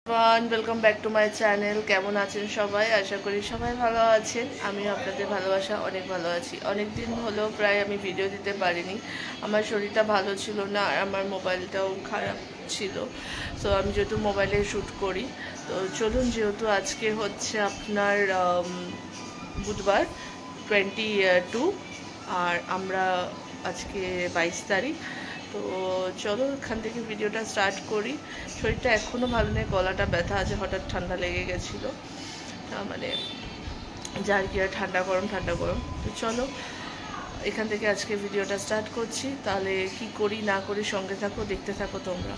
Welcome back to my channel. কেমন আছেন সবাই? আশা করি সবাই ভালো আছেন। আমিও আপনাদের ভালোবাসা অনেক ভালো আছি। অনেক দিন হলো প্রায় আমি ভিডিও দিতে পারিনি। আমার শরীরটা ভালো ছিল না আর আমার মোবাইলটাও খারাপ ছিল। তো আমি যেহেতু মোবাইলে শ্যুট করি, তো চলুন, যেহেতু আজকে হচ্ছে আপনার বুধবার 22 আর আমরা আজকে 22 তারিখ। তো চলো এখান থেকে ভিডিওটা স্টার্ট করি। শরীরটা এখনও ভালো নেই, গলাটা ব্যথা আছে, হঠাৎ ঠান্ডা লেগে গেছিলো, মানে যার কি আর ঠান্ডা গরম। তো চলো এখান থেকে আজকে ভিডিওটা স্টার্ট করছি। তাহলে কি করি না করি সঙ্গে থাকো, দেখতে থাকো তোমরা।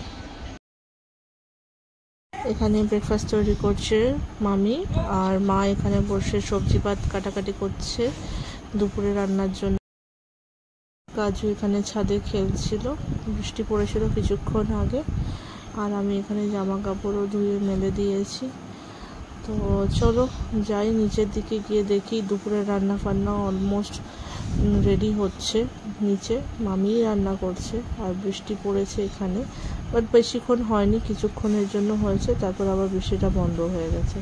এখানে ব্রেকফাস্ট তৈরি করছে মামি, আর মা এখানে বসে সবজি ভাত কাটাকাটি করছে দুপুরে রান্নার জন্য। কাজু এখানে ছাদে খেলছিল, বৃষ্টি পড়েছিল কিছুক্ষণ আগে, আর আমি এখানে জামা কাপড়ও ধুয়ে মেলে দিয়েছি। তো চলো যাই নিচের দিকে, গিয়ে দেখি দুপুরের রান্না ফান্না অলমোস্ট রেডি হচ্ছে। নিচে মামি রান্না করছে, আর বৃষ্টি পড়েছে এখানে, বাট বেশিক্ষণ হয়নি, কিছুক্ষণের জন্য হয়েছে, তারপর আবার বৃষ্টিটা বন্ধ হয়ে গেছে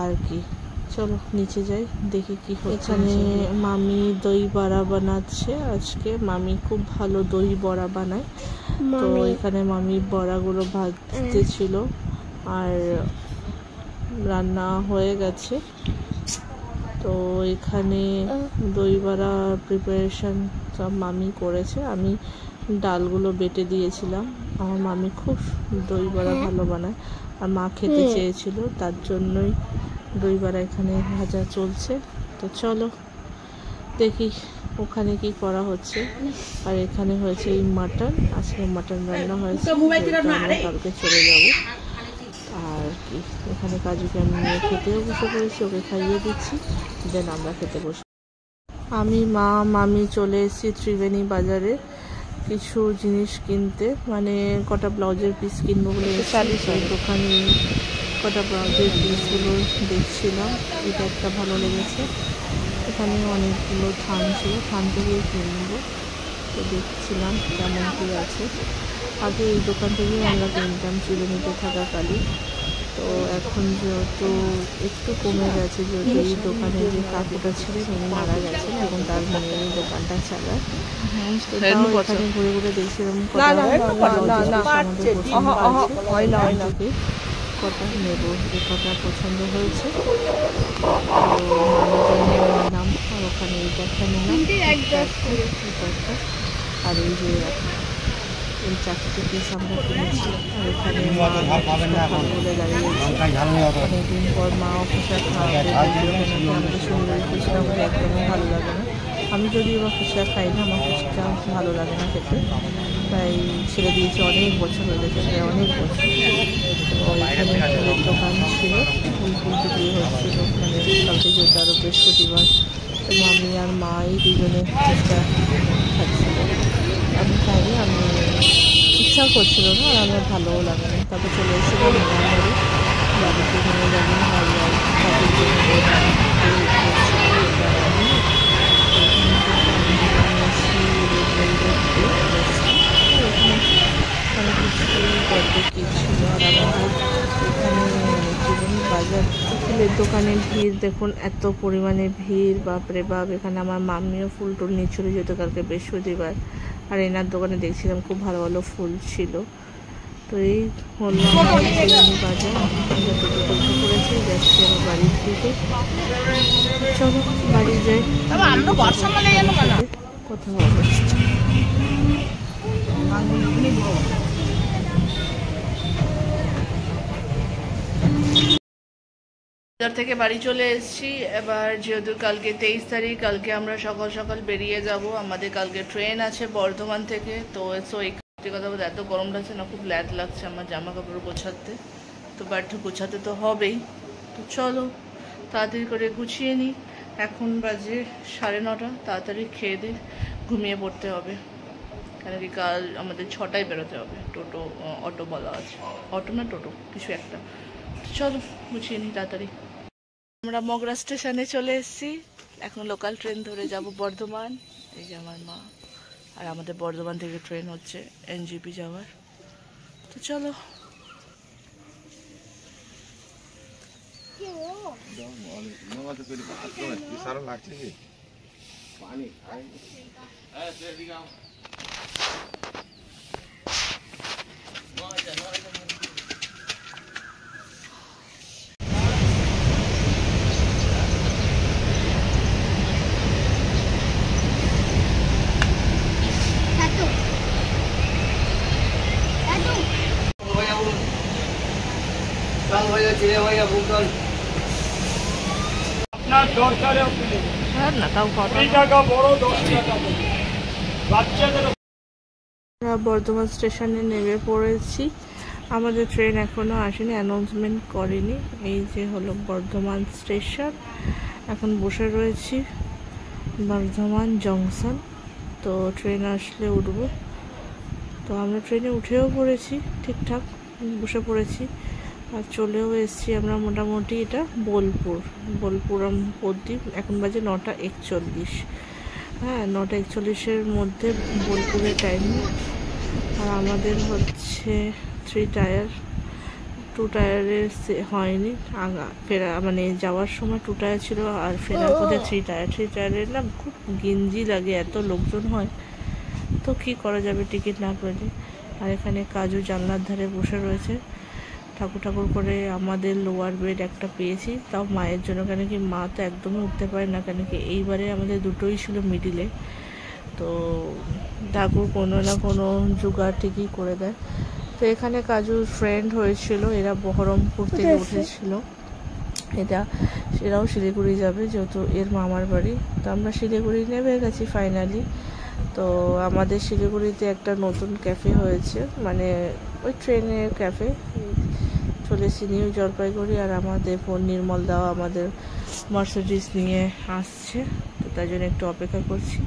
আর কি। চলো নিচে যাই, দেখি কি হচ্ছে। এখানে মামি দই বড়া বানাচ্ছে আজকে। মামি খুব ভালো দই বড়া বানায়। তো এখানে মামি বড়াগুলো ভাজতে ছিল, আর রান্না হয়ে গেছে। তো এখানে দই বড়া প্রিপারেশন সব মামি করেছে। আমি ডালগুলো বেটে দিয়েছিলাম। আমার মামি খুব দই বড়া ভালো বানায়, আর মা খেতে চেয়েছিল, তার জন্যই দই বড়া এখানে ভাজা চলছে। তো চলো দেখি ওখানে কি করা হচ্ছে। আর এখানে হয়েছে এই মাটন, আজকে মাটন রান্না হয়েছে, কালকে চলে যাবো আর কি। এখানে কাজুকে আমি নিয়ে খেতেও বসে পড়েছি, ওকে খাইয়ে দিচ্ছি, দেন আমরা খেতে বসে। আমি মামি চলে এসেছি ত্রিবেণী বাজারে কিছু জিনিস কিনতে, মানে কটা ব্লাউজের পিস কিনবো বলে সেই দোকানে কটা ব্লাউজের পিসগুলো দেখছিলাম। এটা একটা ভালো লেগেছে। এখানে অনেকগুলো থান ছিল, থান থেকেই কিনবো। তো দেখছিলাম কেমন কী আছে। আগে এই দোকান থেকেই আমরা কিনতাম ত্রিবেণীতে থাকাকালীন। তো এখন যেহেতু একটু কমে গেছে, যেহেতু এই দোকানে যে কাকুটা ছিলেন উনি মারা গেছেন, এখন তার মেয়ে এই দোকানটা চালায়। তো তাও এখানে ঘুরে ঘুরে দেখছিলাম কটা নেব, এ কটা পছন্দ হয়েছে। তো নিলাম, আর ওখানে এই একটা নিলাম, আর এই যে এই চারটে পিস আমরা কিনেছি। আর এখানে বলে দাঁড়িয়েছি, অনেকদিন পর মা অফিসে খাওয়াবে। আমাদের সুন্দরী ফুচকা আমাকে একদমই ভালো লাগে না। আমি যদিও বা ফুচকা খাই না, আমার ফুচকা ভালো লাগে না খেতে, তাই ছেড়ে দিয়েছি। অনেক বছর হয়ে গেছে, প্রায় অনেক বছর। তো এখানে ফুলের দোকান ছিল, ফুল তুলতে দিয়ে হচ্ছিল ওখানে। কালকে যেহেতু আরও বৃহস্পতিবার, তো মামি আর মা এই দুজনে ফুচকা খাচ্ছিল। আমি খাইনি, আমি ইচ্ছাও করছিল না, আর আমার ভালোও লাগে না। তারপর চলে এসেছিলাম মেলাঘরে, বাড়িতে নিয়ে যাবেন বাজার। ফুলের দোকানের ভিড় দেখুন, এত পরিমাণে ভিড়, বাপরে বাপ। এখানে আমার মাম্মিও ফুল টুল নিচ্ছিল, যেহেতু কালকে বৃহস্পতিবার। আর এনার দোকানে দেখছিলাম খুব ভালো ভালো ফুল ছিল। তো এই বললাম বাজার, যতটুকু করেছি যাচ্ছি আমার বাড়ির দিকে। চলো বাড়ি যাই, কথা হবে। বাজার থেকে বাড়ি চলে এসেছি। এবার যেহেতু কালকে 23 তারিখ, কালকে আমরা সকাল সকাল বেরিয়ে যাব। আমাদের কালকে ট্রেন আছে বর্ধমান থেকে। তো এই কথা বলতে এত গরম লাগছে না, খুব ল্যাদ লাগছে আমার জামা কাপড় গোছাতে। তো বাট গোছাতে তো হবেই। তো চলো তাড়াতাড়ি করে গুছিয়ে নিই। এখন বাজে 9:30, তাড়াতাড়ি খেয়ে দিয়ে ঘুমিয়ে পড়তে হবে, কেন কি কাল আমাদের 6টায় বেরোতে হবে। অটো বলা আছে, অটো না টোটো কিছু একটা। চলো গুছিয়ে নিই তাড়াতাড়ি। আমরা মগরা স্টেশনে চলে এসেছি, এখন লোকাল ট্রেন ধরে যাব বর্ধমান। এই যে আমার মা, আর আমাদের বর্ধমান থেকে ট্রেন হচ্ছে NGP যাওয়ার। তো চলো सारा लागছে কি পানি খাই হ্যাঁ তুই গাও আপনার দরকারে বর্ধমান স্টেশনে নেমে পড়েছি। আমাদের ট্রেন এখনো আসেনি, অ্যানাউন্সমেন্ট করেনি। এই যে হলো বর্ধমান স্টেশন। এখন বসে রয়েছি বর্ধমান জংশন। তো ট্রেন আসলে উঠব। তো আমরা ট্রেনে উঠেও পড়েছি, ঠিকঠাক বসে পড়েছি আর চলেও এসেছি আমরা মোটামুটি। এটা বোলপুরম প্রদীপ। এখন বাজে 9:41। হ্যাঁ, 9:41-এর মধ্যে বোলপুরের টাইম। আর আমাদের হচ্ছে 3 টায়ার। 2 টায়ারের হয়নি, ফেরা মানে যাওয়ার সময় 2 টায়ার ছিল আর ফেরার পথে 3 টায়ার। 3 টায়ারের না খুব গেঞ্জি লাগে, এত লোকজন হয় তো কি করা যাবে টিকিট না পেলে। আর এখানে কাজু জানলার ধারে বসে রয়েছে, ঠাকুর করে। আমাদের লোয়ার বেড একটা পেয়েছি, তাও মায়ের জন্য, কেন কি মা তো একদমই উঠতে পারে না, কেন কি এইবারে আমাদের দুটোই ছিল মিডিলে। তো ঠাকুর কোনো না কোনো জোগাড় ঠিকই করে দেয়। তো এখানে কাজুর ফ্রেন্ড হয়েছিল, এরা বহরমপুর থেকে উঠেছিল। এরাও শিলিগুড়ি যাবে, যেহেতু এর মামার বাড়ি। তো আমরা শিলিগুড়ি নেমে গেছি ফাইনালি। তো আমাদের শিলিগুড়িতে একটা নতুন ক্যাফে হয়েছে, মানে ওই ট্রেনের ক্যাফে। চলেছি নিউ জলপাইগুড়ি। আর আমাদের নির্মল দাও আমাদের মার্সিডিজ নিয়ে আসছে, তো তাই জন্য একটু অপেক্ষা করছি।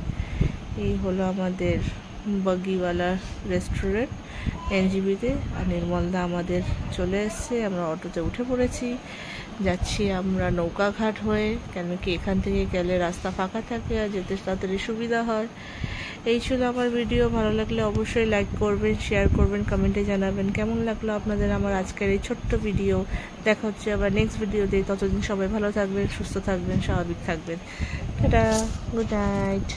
এই হলো আমাদের বাগিওয়ালা রেস্টুরেন্ট এনজিবিতে। আর নির্মল দা আমাদের চলে এসছে, আমরা অটোতে উঠে পড়েছি। যাচ্ছি আমরা নৌকাঘাট হয়ে, কেন কি এখান থেকে গেলে রাস্তা ফাঁকা থাকে আর যেতে তাড়াতাড়ি সুবিধা হয়। এই ছিল আমার ভিডিও। ভালো লাগলে অবশ্যই লাইক করবেন, শেয়ার করবেন, কমেন্টে জানাবেন কেমন লাগলো আপনাদের আমার আজকের এই ছোট্ট ভিডিও। দেখা হচ্ছে আবার নেক্সট ভিডিওতে। ততদিন সবাই ভালো থাকবেন, সুস্থ থাকবেন, স্বাভাবিক থাকবেন। Tata, good night.